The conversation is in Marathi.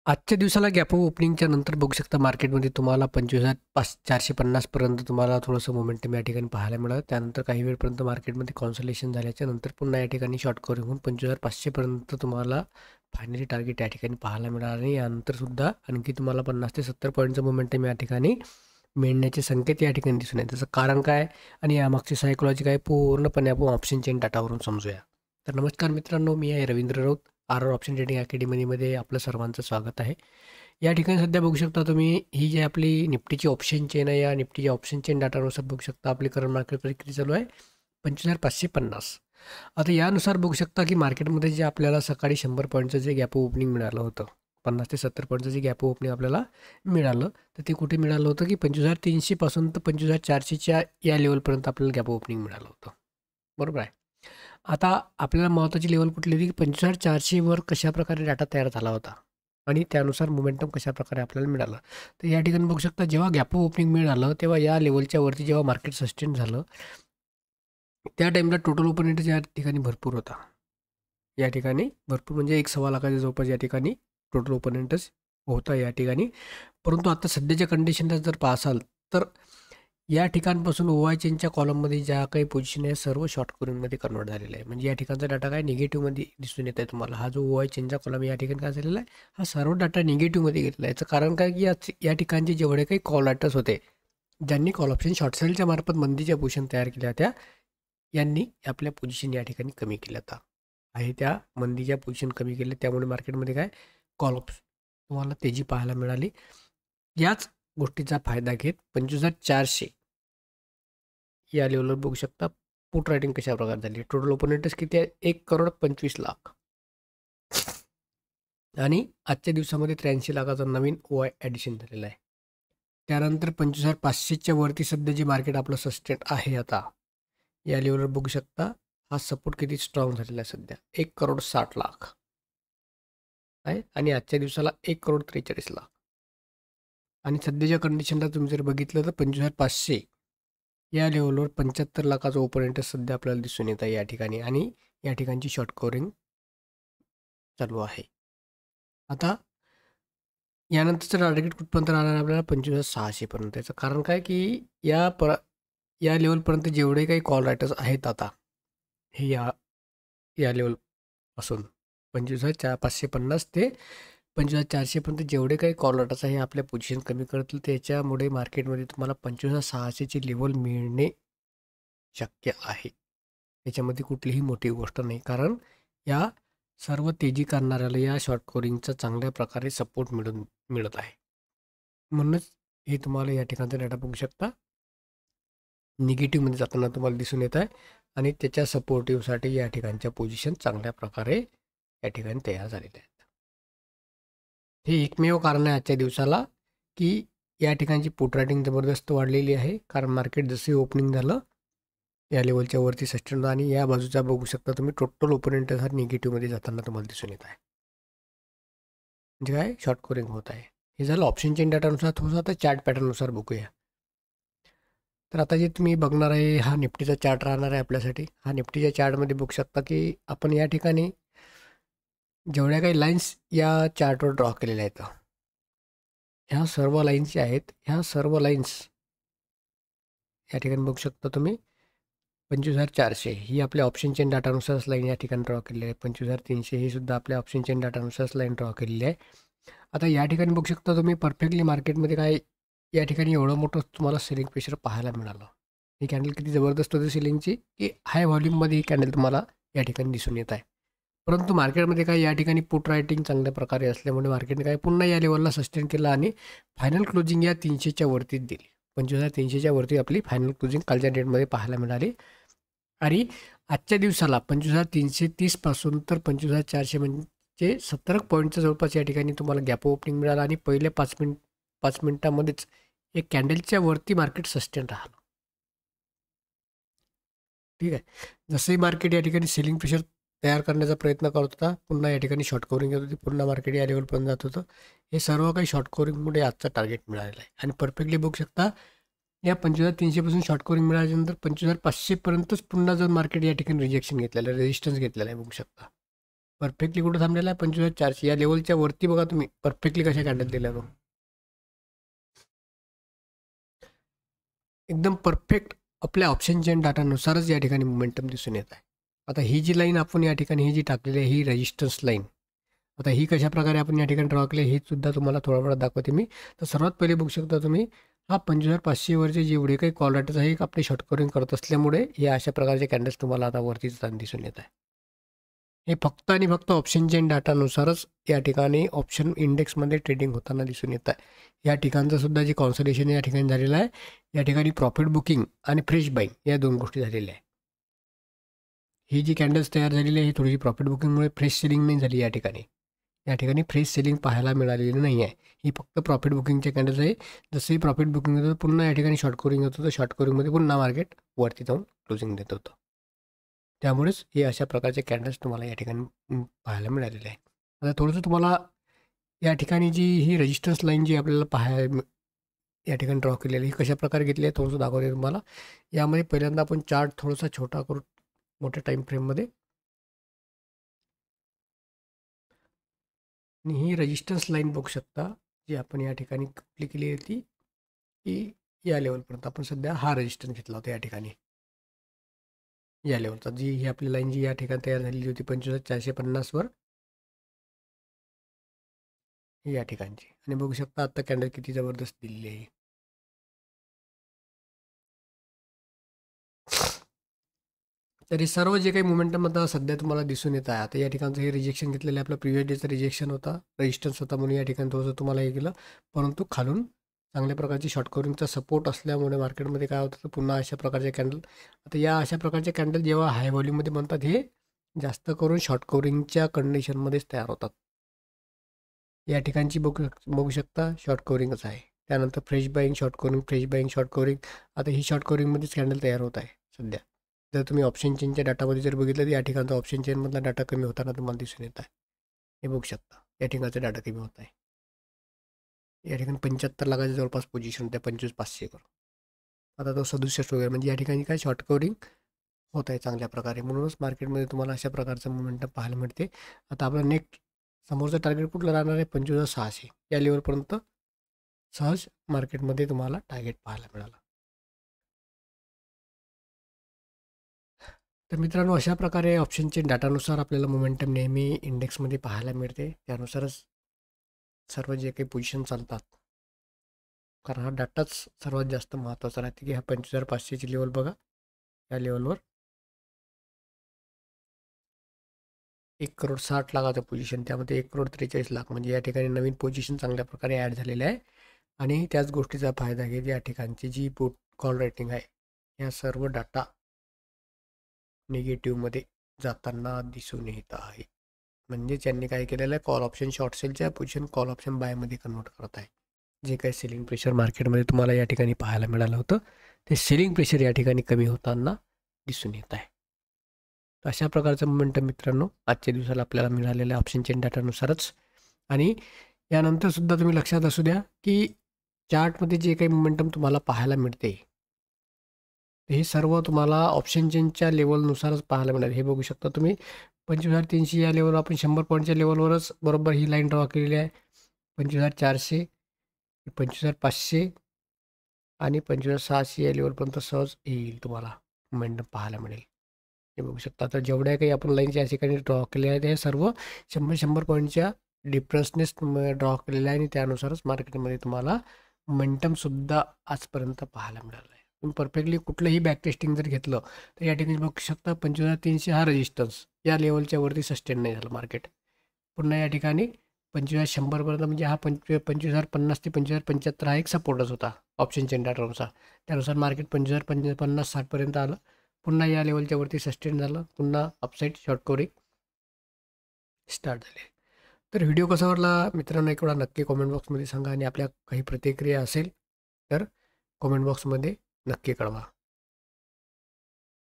आजच्या दिवसाला गॅप ओपनिंगच्या नंतर बघू शकता मार्केटमध्ये तुम्हाला 25,450 पर्यंत तुम्हाला थोडंसं मोमेंटम या ठिकाणी पाहायला मिळालं. त्यानंतर काही वेळपर्यंत मार्केटमध्ये कॉन्सोलेशन झाल्याच्या नंतर पुन्हा या ठिकाणी शॉर्ट कव्हरिंग होऊन 25,500 पर्यंत तुम्हाला फायनली टार्गेट या ठिकाणी पाहायला मिळालं आणि यानंतर सुद्धा आणखी तुम्हाला 50 ते 70 पॉईंटचं मोमेंटम या ठिकाणी मिळण्याचे संकेत या ठिकाणी दिसून येतात. त्याचं कारण काय आणि यामागची सायकोलॉजी काय पूर्णपणे आपण ऑप्शन चेन डाटावरून समजूया. तर नमस्कार मित्रांनो, मी आहे रवींद्र राऊत. ऑप्शन ट्रेडिंग अकॅडमीमध्ये आपलं सर्वांचं स्वागत आहे. या ठिकाणी सध्या बघू शकता तुम्ही ही जी आपली निफ्टीची ऑप्शन चेन आहे, या निफ्टीची ऑप्शन चेन डाटानुसार बघू शकता आपली करंट मार्केट प्राइस किती चालू आहे 25,550. आता यानुसार बघू शकता की मार्केटमध्ये जे आपल्याला सकाळी 100 पॉईंटचं जे गॅप ओपनिंग मिळालं होतं, 50 ते 70 पॉईंटचं जे गॅप ओपनिंग आपल्याला मिळालं, तर ते कुठे मिळालं होतं की 25,300 पासून तर 25,400च्या या लेवलपर्यंत आपल्याला गॅप ओपनिंग मिळालं होतं. बरोबर आहे. आता आपल्याला महत्त्वाची लेवल कुठली होती की 25,400 वर कशाप्रकारे डाटा तयार झाला होता आणि त्यानुसार मोमेंटम कशाप्रकारे आपल्याला मिळालं. तर या ठिकाणी बघू शकता जेव्हा गॅप ओपनिंग मिळालं तेव्हा या लेवलच्या वरती जेव्हा मार्केट सस्टेन झालं त्या टाईमला टोटल ओपन या ठिकाणी भरपूर होता. या ठिकाणी भरपूर म्हणजे 1.25 लाखाच्या जवळपास या ठिकाणी टोटल ओपन होता या ठिकाणी. परंतु आता सध्याच्या कंडिशनला जर पाहाल तर या ठिकाणपासून ओवाय चेनच्या कॉलममध्ये ज्या काही पोझिशन आहे सर्व शॉर्ट कव्हरिंगमध्ये कन्वर्ट झालेला आहे. म्हणजे या ठिकाणचा डाटा काय निगेटिव्हमध्ये दिसून येत आहे तुम्हाला. हा जो ओवाय चेनचा कॉलम या ठिकाणी काय झालेला आहे, हा सर्व डाटा निगेटिव्हमध्ये घेतला आहे. याचं कारण काय की या ठिकाणचे जेवढे काही कॉल रायटर्स होते, ज्यांनी कॉल ऑप्शन शॉर्ट सेलच्या मार्फत मंदीच्या पोझिशन तयार केल्या होत्या, यांनी आपल्या पोझिशन या ठिकाणी कमी केल्या होत्या आहे. त्या मंदीच्या पोझिशन कमी केल्या, त्यामुळे मार्केटमध्ये काय कॉल ऑप्शन तुम्हाला तेजी पाहायला मिळाली. याच गोष्टीचा फायदा घेत 25,400 या लेवलवर बघू शकता पुट रायटिंग कशा प्रकारे झाली. टोटल ओपन इंटरेस्ट किती आहे 1,25,00,000 आणि आजच्या दिवसामध्ये 83 लाखाचा नवीन ओआय ॲडिशन झालेला आहे. त्यानंतर 25,500च्या वरती सध्या जे मार्केट आपलं सस्टेन आहे आता या लेवलवर बघू शकता. हा सपोर्ट किती स्ट्रॉंग झालेला आहे सध्या 1,60,00,000 आहे आणि आजच्या दिवसाला 1,43,00,000 आणि सध्याच्या कंडिशनला तुम्ही जर बघितलं तर 25,500 या लेवलवर 75 लाखाचा ओपन इंटरेस्ट सध्या आपल्याला दिसून येत आहे या ठिकाणी आणि या ठिकाणची शॉर्ट कव्हरिंग चालू आहे. आता यानंतरचं टार्गेट कुठपर्यंत राहणार आपल्याला 25,600 पर्यंत. याचं कारण काय की या लेवलपर्यंत जेवढे काही कॉल रायटर्स आहेत आता हे या लेवलपासून 25,550 ते 25,400 पर्यंत जेवढे काही कॉल रायटर्स आहे आपल्या पोझिशन कमी करतील. त्याच्यामुळे मार्केटमध्ये तुम्हाला 25,600ची लेवल मिळणे शक्य आहे. याच्यामध्ये कुठलीही मोठी गोष्ट नाही, कारण या सर्व तेजी करणाऱ्याला या शॉर्ट कव्हरिंगचा चांगल्या प्रकारे सपोर्ट मिळत आहे. म्हणूनच हे तुम्हाला या ठिकाणचा डाटा बघू शकता निगेटिव्हमध्ये जाताना तुम्हाला दिसून येत आहे आणि त्याच्या सपोर्टिव्हसाठी या ठिकाणच्या पोझिशन चांगल्या प्रकारे या ठिकाणी तयार झालेल्या आहेत. हे एकमेव कारण आहे आजच्या दिवसाला की या ठिकाणची पुट रायटिंग जबरदस्त वाढलेली आहे, कारण मार्केट जसे ओपनिंग झालं या लेवलच्या वरती सस्टेन आणि या बाजूचा बघू शकता तुम्ही टोटल ओपन इंटरेस्ट हा निगेटिव्हमध्ये जाताना तुम्हाला दिसून येत आहे. म्हणजे काय शॉर्ट कव्हरिंग होत आहे. हे झालं ऑप्शन चेन डाटानुसार. थोडंसं आता चार्ट पॅटर्ननुसार बघूया. तर आता जे तुम्ही बघणार आहे हा निफ्टीचा चार्ट राहणार आहे आपल्यासाठी. हा निफ्टीच्या चार्टमध्ये बघू शकता की आपण या ठिकाणी जेवढ्या काही लाईन्स या चार्टवर ड्रॉ केलेल्या आहेत, ह्या सर्व लाईन्स ज्या आहेत ह्या सर्व लाईन्स या ठिकाणी बघू शकता तुम्ही 25,400 ही आपल्या ऑप्शन चेन डाटानुसारच लाईन या ठिकाणी ड्रॉ केलेली आहे. 25,300 ही सुद्धा आपल्या ऑप्शन चेन डाटानुसारच लाईन ड्रॉ केलेली आहे. आता या ठिकाणी बघू शकता तुम्ही परफेक्टली मार्केटमध्ये काय या ठिकाणी एवढं मोठं तुम्हाला सेलिंग प्रेशर पाहायला मिळालं. ही कॅन्डल किती जबरदस्त होती सेलिंगची की हाय व्हॉल्यूममध्ये ही कॅन्डल तुम्हाला या ठिकाणी दिसून येत आहे. परंतु मार्केटमध्ये काय या ठिकाणी पुट रायटिंग चांगल्या प्रकारे असल्यामुळे मार्केटने काय पुन्हा या लेवलला सस्टेन केलं आणि फायनल क्लोजिंग या 300च्या वरतीच दिली. 25,300च्या वरती आपली फायनल क्लोजिंग कालच्या डेटमध्ये पाहायला मिळाली आणि आजच्या दिवसाला 25,330 पासून तर 25,400 म्हणजे 70 पॉईंटच्या जवळपास या ठिकाणी तुम्हाला गॅप ओपनिंग मिळाला आणि पहिले 5 मिनिटामध्येच एक कॅन्डलच्या वरती मार्केट सस्टेन राहिलं. ठीक आहे. जसंही मार्केट या ठिकाणी सेलिंग प्रेशर तयार करण्याचा प्रयत्न करत होता, पुन्हा या ठिकाणी शॉर्ट कव्हरिंग येत होती, पुन्हा मार्केट या लेवलपर्यंत जात होतं. हे सर्व काही शॉर्ट कव्हरिंगमुळे आजचा टार्गेट मिळालेला आहे आणि परफेक्टली बघू शकता या 25,300 पासून शॉर्ट कव्हरिंग मिळाल्यानंतर 25,500 पर्यंतच पुन्हा जर मार्केट या ठिकाणी रिजेक्शन घेतलेलं आहे, रेजिस्टन्स घेतलेला आहे बघू शकता. परफेक्टली कुठं थांबलेला आहे 25,400 या लेवलच्या वरती बघा तुम्ही परफेक्टली कशा कॅन्डल दिल्या तो एकदम परफेक्ट आपल्या ऑप्शन चेन डाटानुसारच या ठिकाणी मोमेंटम दिसून येत आहे. आता ही जी लाईन आपण या ठिकाणी ही जी टाकलेली आहे ही रेजिस्टन्स लाईन. आता ही कशा प्रकारे आपण या ठिकाणी ड्रॉ केली हे सुद्धा तुम्हाला थोडा वेळा दाखवते मी. तर सर्वात पहिले बघू शकता तुम्ही हा 25,500 वरचे जेवढे काही कॉल रायटर्स आहे एक आपले शॉर्ट कव्हरिंग करत असल्यामुळे हे अशा प्रकारचे कॅन्डल्स तुम्हाला आता वरती दिसून येत आहे. हे फक्त आणि फक्त ऑप्शन चेन डाटानुसारच या ठिकाणी ऑप्शन इंडेक्समध्ये ट्रेडिंग होताना दिसून येत आहे. या ठिकाणचं सुद्धा जे कॉन्सोलेशन या ठिकाणी झालेलं आहे या ठिकाणी प्रॉफिट बुकिंग आणि फ्रेश बाईंग या दोन गोष्टी झालेल्या आहे. ही जी कॅन्डल्स तयार झालेली आहे ही थोडीशी प्रॉफिट बुकिंगमुळे फ्रेश सेलिंग नाही झाली या ठिकाणी. या ठिकाणी फ्रेश सेलिंग पाहायला मिळालेली नाही आहे. ही फक्त प्रॉफिट बुकिंगचे कॅन्डल्स आहे. जसंही प्रॉफिट बुकिंग होतं पुन्हा या ठिकाणी शॉर्ट कव्हरिंग होतं तर शॉर्ट कव्हरिंगमध्ये पुन्हा मार्केट वरती जाऊन क्लोजिंग देत होतं. त्यामुळेच हे अशा प्रकारचे कॅन्डल्स तुम्हाला या ठिकाणी पाहायला मिळालेले आहे. आता थोडंसं तुम्हाला या ठिकाणी जी ही रेजिस्टन्स लाईन जी आपल्याला या ठिकाणी ड्रॉ केलेली ही कशा प्रकारे घेतली आहे थोडंसं दाखवते तुम्हाला. यामध्ये पहिल्यांदा आपण चार्ट थोडासा छोटा करू मोठ्या टाईम फ्रेममध्ये आणि ही रेजिस्टन्स लाईन बघू शकता जी आपण या ठिकाणी क्लिक केली होती की या लेवलपर्यंत आपण सध्या हा रेजिस्टन्स घेतला होता या ठिकाणी या लेवलचा जी ही आपली लाईन जी या ठिकाणी तयार झालेली होती 25,450 वर या ठिकाणची आणि बघू शकता आता कॅन्डल किती जबरदस्त दिलेली आहे. तर हे सर्व जे काही मोमेंटम आता सध्या तुम्हाला दिसून येत आहे आता या ठिकाणचं हे रिजेक्शन घेतलेलं आहे आपलं प्रिव्हियस डेचं रिजेक्शन होता रेजिस्टन्स होता म्हणून या ठिकाणी थोडंसं तुम्हाला हे केलं. परंतु खालून चांगल्या प्रकारची शॉर्ट कव्हरिंगचा सपोर्ट असल्यामुळे मार्केटमध्ये काय होतं तर पुन्हा अशा प्रकारचे कॅन्डल आता या अशा प्रकारचे कॅन्डल जेव्हा हाय व्हॉल्यूममध्ये बनतात हे जास्त करून शॉर्ट कव्हरिंगच्या कंडिशनमध्येच तयार होतात. या ठिकाणची बघू शकता शॉर्ट कव्हरिंगच आहे. त्यानंतर fresh buying short covering fresh buying short covering आता ही शॉर्ट कव्हरिंगमध्येच कॅन्डल तयार होत आहे सध्या. जर तुम्ही ऑप्शन चेनच्या डाटामध्ये जर बघितलं तर या ठिकाणचा ऑप्शन चेनमधला डाटा कमी होताना तुम्हाला दिसून येत आहे. हे बघू शकता या ठिकाणचा डाटा कमी होत आहे. या ठिकाणी 75 लाखाच्या जवळपास पोझिशन होत्या 25,500 वर आता तो 67 वगैरे म्हणजे या ठिकाणी काय शॉर्ट कव्हरिंग होत आहे चांगल्या प्रकारे म्हणूनच मार्केटमध्ये तुम्हाला अशा प्रकारचं मोमेंटम पाहायला मिळते. आता आपलं नेक्स्ट समोरचं टार्गेट कुठलं राहणार आहे 25,600 या लेवलपर्यंत सहज मार्केटमध्ये तुम्हाला टार्गेट पाहायला मिळालं. तर मित्रांनो अशा प्रकारे ऑप्शनचे डाटानुसार आपल्याला मोमेंटम नेहमी इंडेक्समध्ये पाहायला मिळते. त्यानुसारच सर्व जे काही पोझिशन चालतात कारण हा डाटाच सर्वात जास्त महत्त्वाचा राहते की हा 25,500ची लेवल बघा या लेवलवर 1,60,00,000 लाखाचं पोझिशन त्यामध्ये 1,43,00,000 म्हणजे या ठिकाणी नवीन पोझिशन चांगल्या प्रकारे ॲड झालेले आहे. आणि त्याच गोष्टीचा फायदा घेत या ठिकाणची जी पुट कॉल रेटिंग आहे या सर्व डाटा निगेटिव्हमध्ये जाताना दिसून येत आहे. म्हणजे त्यांनी काय केलेलं आहे कॉल ऑप्शन शॉर्ट सेलच्या पोझिशन कॉल ऑप्शन बायमध्ये कन्वर्ट करत आहे. जे काही सेलिंग प्रेशर मार्केटमध्ये तुम्हाला या ठिकाणी पाहायला मिळालं होतं ते सेलिंग प्रेशर या ठिकाणी कमी होताना दिसून येत आहे. तर अशा प्रकारचं मोमेंटम मित्रांनो आजच्या दिवसाला आपल्याला मिळालेल्या ऑप्शन चेन डाटानुसारच आणि यानंतर सुद्धा तुम्ही लक्षात असू द्या की चार्टमध्ये जे काही मोमेंटम तुम्हाला पाहायला मिळते हे सर्व तुम्हाला ऑप्शन चेनच्या लेवलनुसारच पाहायला मिळेल. हे बघू शकता तुम्ही 25,300 या लेवलवर आपण 100 पॉईंटच्या लेवलवरच बरोबर ही लाईन ड्रॉ केलेली आहे. 25,400 25,500 आणि 25,600 या लेवलपर्यंत सहज येईल तुम्हाला मोमेंटम पाहायला मिळेल. हे बघू शकता आता जेवढ्या काही आपण लाईन्स या ठिकाणी ड्रॉ केल्या आहेत हे सर्व 100 पॉईंटच्या डिफरन्सनेच ड्रॉ केलेलं आहे आणि त्यानुसारच मार्केटमध्ये तुम्हाला मोमेंटमसुद्धा आजपर्यंत पाहायला मिळालं आहे. तुम्ही परफेक्टली कुठलंही बॅक टेस्टिंग जर घेतलं तर या ठिकाणी बघू शकता 25,300 हा रेजिस्टन्स या लेवलच्या वरती सस्टेन नाही झालं मार्केट. पुन्हा या ठिकाणी 25,100पर्यंत म्हणजे हा 25,050 ते 25,075 हा एक सपोर्टच होता ऑप्शन चेन डाटानुसार. त्यानुसार मार्केट 25,050-60पर्यंत आलं. पुन्हा या लेवलच्या वरती सस्टेन झालं. पुन्हा अपसाईड शॉर्ट कव्हरिंग स्टार्ट झाले. तर व्हिडिओ कसा वाटला मित्रांनो एक वेळा नक्की कॉमेंट बॉक्समध्ये सांगा आणि आपल्या काही प्रतिक्रिया असेल तर कॉमेंट बॉक्समध्ये नक्की कळवा.